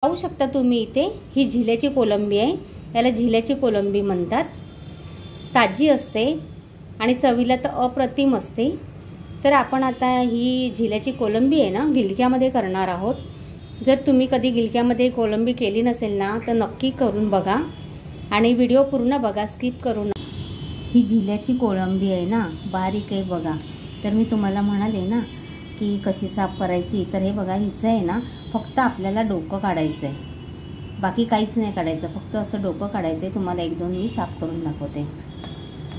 पाहू शकता तुम्ही इथे ही झिल्याची कोलंबी आहे। याला झिल्याची कोलंबी म्हणतात। ताजी असते आणि चवीला तर अप्रतिम असते। तर आपण आता ही झिल्याची कोलंबी आहे ना गिलक्यामध्ये करणार आहोत। जर तुम्ही कधी गिलक्यामध्ये कोलंबी केली नसेल ना तर नक्की करून बघा आणि व्हिडिओ पूर्ण बघा, स्किप करू नका। ही झिल्याची कोलंबी आहे ना बारीक आहे बघा। तर मी तुम्हाला म्हणाले ना की कशी साफ करायची। तर हे बघा हिचं आहे ना फक्त आपल्याला डोकं काढायचं आहे, बाकी काहीच नाही काढायचं, फक्त असं डोकं काढायचं आहे। तुम्हाला एक दोन मी साफ करून दाखवते।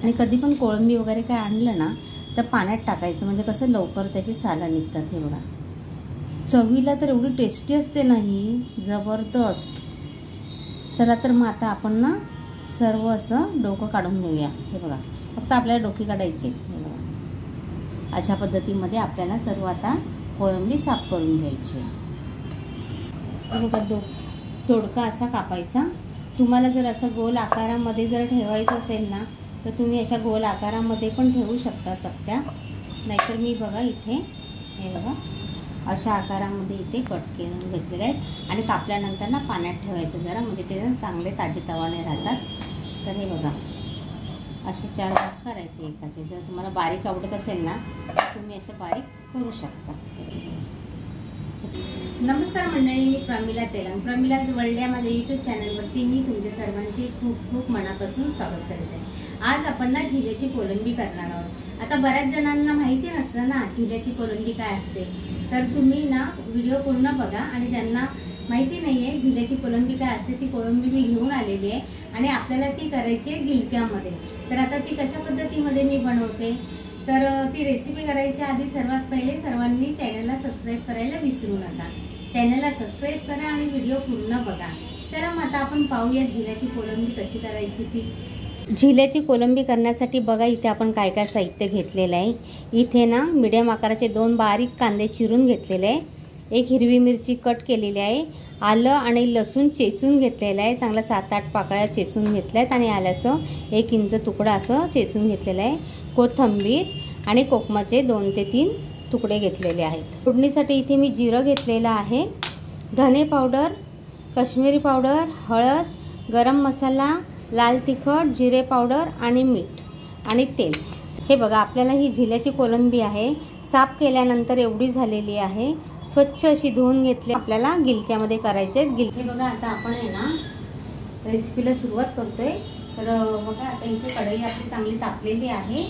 आणि कधी पण कोळंबी वगैरे काय आणलं ना तर पाण्यात टाकायचं, म्हणजे कसं लवकर त्याची सालं निघतात। हे बघा चवीला तर एवढी टेस्टी असते ना ही, जबरदस्त। चला तर मग आता आपण ना सर्व असं डोकं काढून घेऊया। हे बघा फक्त आपल्याला डोकी काढायची आहे। हे बघा अशा पद्धतीमध्ये आपल्याला सर्व आता कोळंबी साफ करून घ्यायची आहे। बघा दोडका असा कापायचा। तुम्हाला जर असं गोल आकारामध्ये जर ठेवायचं असेल ना तर तुम्ही अशा गोल आकारामध्ये पण ठेवू शकता चकत्या, नाहीतर मी बघा इथे हे बघा अशा आकारामध्ये इथे कट करून घेतलेले आहेत। आणि कापल्यानंतर ना पाण्यात ठेवायचं जरा, म्हणजे ते चांगले ताजेतवाने राहतात। तर हे बघा असे 4 भाग करायचे एकाचे। जर तुम्हाला बारीक आवडत असेल ना तर तुम्ही असे बारीक करू शकता। नमस्कार मंडळी, मी प्रमिला तेलंग, प्रमिलाज वर्ल्ड या माझ्या यूट्यूब चॅनलवरती मी तुमच्या सर्वांचे खूप खूप मनापासून स्वागत करते। आज आपण ना झिल्याची कोलंबी करणार आहोत। आता बऱ्याच जणांना माहिती नसतं ना झिल्याची कोलंबी काय असते, तर तुम्ही ना व्हिडिओ पूर्ण बघा। आणि ज्यांना माहिती नाही आहे झिल्याची कोलंबी काय असते, ती कोलंबी मी घेऊन आलेली आहे आणि आपल्याला ती करायची आहे गिलक्यामध्ये। तर आता ती कशा पद्धतीमध्ये मी बनवते, तर ती रेसिपी करायच्या आधी सर्वात पहिले सर्वांनी चॅनलला सबस्क्राईब करायला विसरू नका। चॅनलला सबस्क्राईब करा आणि व्हिडिओ पूर्ण बघा। चला मग आता आपण पाहूया झिल्याची कोलंबी कशी करायची ती। झिल्याची कोलंबी करण्यासाठी बघा इथे आपण काय काय साहित्य घेतलेलं आहे। इथे ना मीडियम आकाराचे 2 बारीक कांदे चिरून घेतलेले आहे, 1 हिरवी मिरची कट केलेली आहे, आलं आणि लसूण चेचून घेतलेलं आहे, चांगला 7-8 पाकळ्या चेचून घेतल्या आहेत आणि आल्याचं 1 इंच तुकडा असं चेचून घेतलेलं आहे, कोथिंबीर आणि कोकमाचे 2 ते 3 तुकडे घेतलेले आहेत। फोडणीसाठी इथे मी जिरं घेतलेलं आहे, धने पावडर, काश्मीरी पावडर, हळद, गरम मसाला, लाल तिखट, जिरे पावडर आणि मीठ आणि तेल। हे बघा आपल्याला ही झिल्याची कोलंबी आहे, साफ केल्यानंतर एवढी झालेली आहे, स्वच्छ अशी धुवून घेतली। आपल्याला गिलक्यामध्ये करायचे गिलके। बघा आता आपण आहे ना रेसिपीला सुरुवात करतोय। तर बघा आता इथे कढई आपली चांगली तापलेली आहे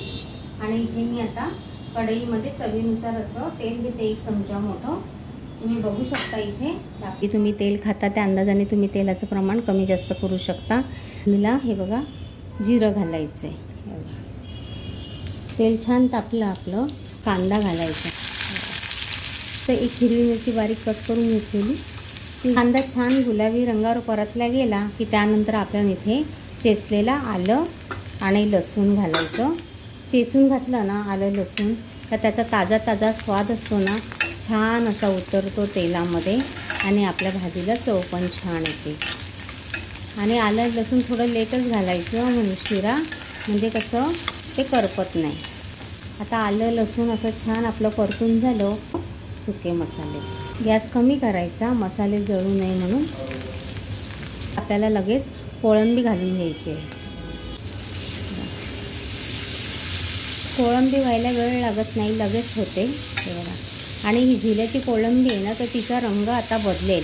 आणि इथे मी आता कढईमध्ये चवीनुसार असं तेल घेते, 1 चमचा मोठं। तुम्ही बघू शकता इथे बाकी तुम्ही तेल खाता त्या अंदाजाने तुम्ही तेलाचं प्रमाण कमी जास्त करू शकता। मला हे बघा जिरं घालायचं आहे, तेल छान तापलं आपलं, कांदा घालायचा। तर 1 हिरवी मिरची बारीक कट करून घेतलेली, ती कांदा छान गुलाबी रंगावर परतला गेला की त्यानंतर आपण इथे चेचलेला आलं आणि लसूण घालायचं। चेचून घातलं ना आलं लसूण तर त्याचा ताजा ताजा स्वाद असतो ना, छान असा उतरतो तेलामध्ये आणि आपल्या भाजीला चव पण छान येते। आणि आलं लसूण थोडं लेटच घालायचं म्हणजे शिरा, म्हणजे कसं ते करपत नाही। आता आलं लसूण असं छान आपलं परतून झालं। सुके मसाले, गॅस कमी करायचा, मसाले जळू नये म्हणून। आपल्याला लगेच कोळंबी घालून घ्यायची आहे। कोळंबी व्हायला वेळ लागत नाही, लगेच होते हे बघा। आणि ही झिल्याची कोळंबी आहे ना तर तिचा रंग आता बदलेल,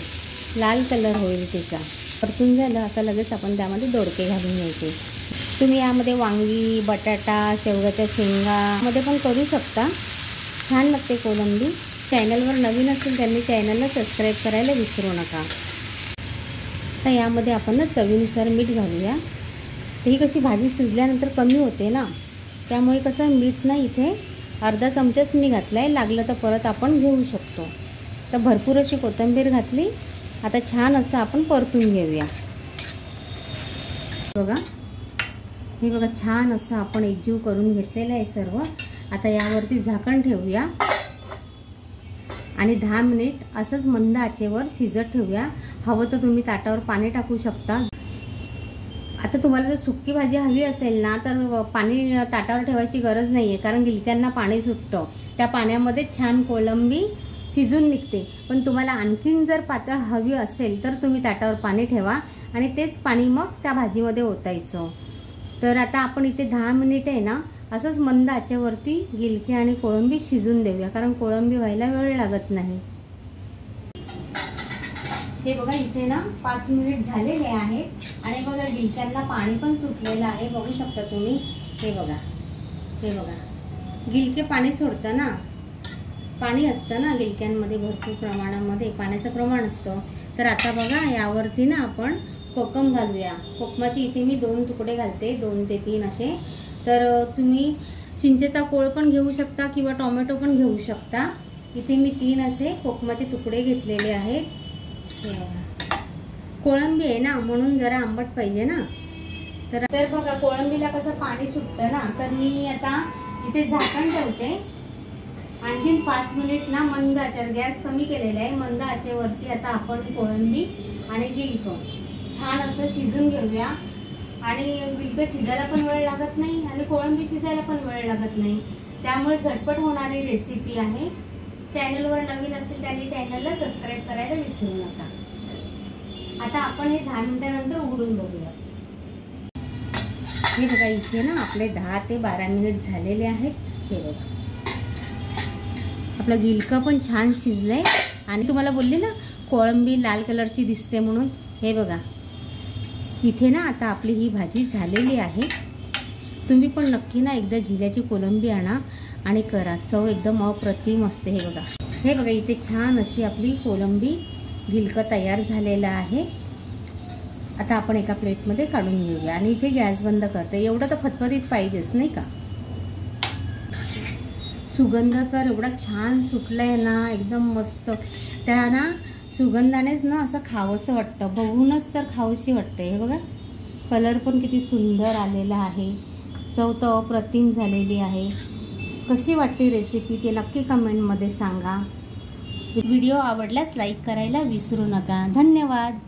लाल कलर होईल तिचा। परतून झालं आता लगेच आपण त्यामध्ये दोडके घालून घ्यायचे। तुम्ही यामध्ये वांगी, बटाटा, शेवग्याच्या शेंगामध्ये पण करू शकता, छान लागते कोळंबी। चॅनलवर नवीन असेल त्यांनी चॅनलला सबस्क्राईब करायला विसरू नका। तर यामध्ये आपण चवीनुसार मीठ घालूया। तर ही कशी भाजी शिजल्यानंतर कमी होते ना, त्यामुळे कसं मीठ ना इथे अर्धा चमचाच मी घातला आहे, लागलं तर परत आपण घेऊ शकतो। तर भरपूर अशी कोथिंबीर घातली। आता छान असं आपण परतून घेऊया। बघा हे बघा छान असं आपण एकजीव करून घेतलेलं आहे सर्व। आता यावरती झाकण ठेवूया आणि 10 मिनिट असंच मंद आचेवर शिजत ठेवूया। हवं तर तुम्ही ताटावर पाणी टाकू शकता। आता तुम्हाला जर सुक्की भाजी हवी असेल ना तर पाणी ताटावर ठेवायची गरज नाही आहे, कारण गिलक्यांना पाणी सुटतं। त्या पाण्यामध्ये छान कोळंबी शिजून निघते। पण तुम्हाला आणखीन जर पातळ हवी असेल तर तुम्ही ताटावर पाणी ठेवा आणि तेच पाणी मग त्या भाजीमध्ये ओतायचं। तर आता आपण इथे 10 मिनिट आहे ना असंच मंद आचेवरती गिलके आणि कोळंबी शिजून देऊया, कारण कोळंबी व्हायला वेळ लागत नाही। हे बघा इथे ना 5 मिनिट झालेले आहेत आणि बघा गिलक्यांना पाणी पण सुटलेलं आहे, बघू शकता तुम्ही। हे बघा गिलके पाणी सोडतं ना, पाणी असतं ना गिलक्यांमध्ये, भरपूर प्रमाणामध्ये पाण्याचं प्रमाण असतं। तर आता बघा यावरती ना आपण कोकम घालूया। कोकमाचे इथे मी 2 तुकडे घालते, 2 ते 3 असे। तर तुम्ही चिंचेचा कोळ पण घेऊ शकता किंवा टोमॅटो पण घेऊ शकता। इथे मी 3 असे कोकमाचे तुकडे घेतलेले आहेत। कोळंबी आहे ना म्हणून जरा आंबट पाहिजे ना, तर बघा कोळंबीला कसं पाणी सुटतं ना। तर मी आता इथे झाकण ठेवते, आणखीन 5 मिनिट ना मंद आचेवर, गॅस कमी केलेला आहे, मंद आचेवरती आता आपण कोळंबी आणि गिलकं छान असं शिजून घेऊया। आणि गिलकं शिजायला पण वेळ लागत नाही आणि कोळंबी शिजायला पण वेळ लागत नाही, त्यामुळे झटपट होणारी रेसिपी आहे। चॅनलवर नवीन असतील त्यांनी चॅनलला सबस्क्राईब करायला विसरू नका। आता आपण हे 10 मिनिटांनंतर उघडून बघूया। हे बघा इथे ना आपले 10 ते 12 मिनिट झालेले आहेत। हे बघा आपलं गिलकं पण छान शिजलंय आणि तुम्हाला बोलले ना कोळंबी लाल कलरची दिसते म्हणून। हे बघा इथे ना आता आपली ही भाजी झालेली आहे। तुम्ही पण नक्की ना एकदा झिल्याची कोळंबी आणा आणि करा, चव एकदम अप्रतिम असते। हे बघा इथे छान अशी आपली कोळंबी गिलकं तयार झालेलं आहे। आता आपण एका प्लेटमध्ये काढून घेऊया आणि इथे गॅस बंद करते। एवढं तर फतफतीत पाहिजेच नाही का। सुगंध तर एवढा छान सुटलाय ना, एकदम मस्त। त्या ना सुगंधानेच ना असं खावंसं वाटतं, बघूनच तर खावंशी वाटते। हे बघा कलर पण किती सुंदर आलेला आहे, चव तर अप्रतिम झालेली आहे। कशी वाटली रेसिपी ते नक्की कमेंटमध्ये सांगा। व्हिडिओ आवडल्यास लाईक करायला विसरू नका। धन्यवाद।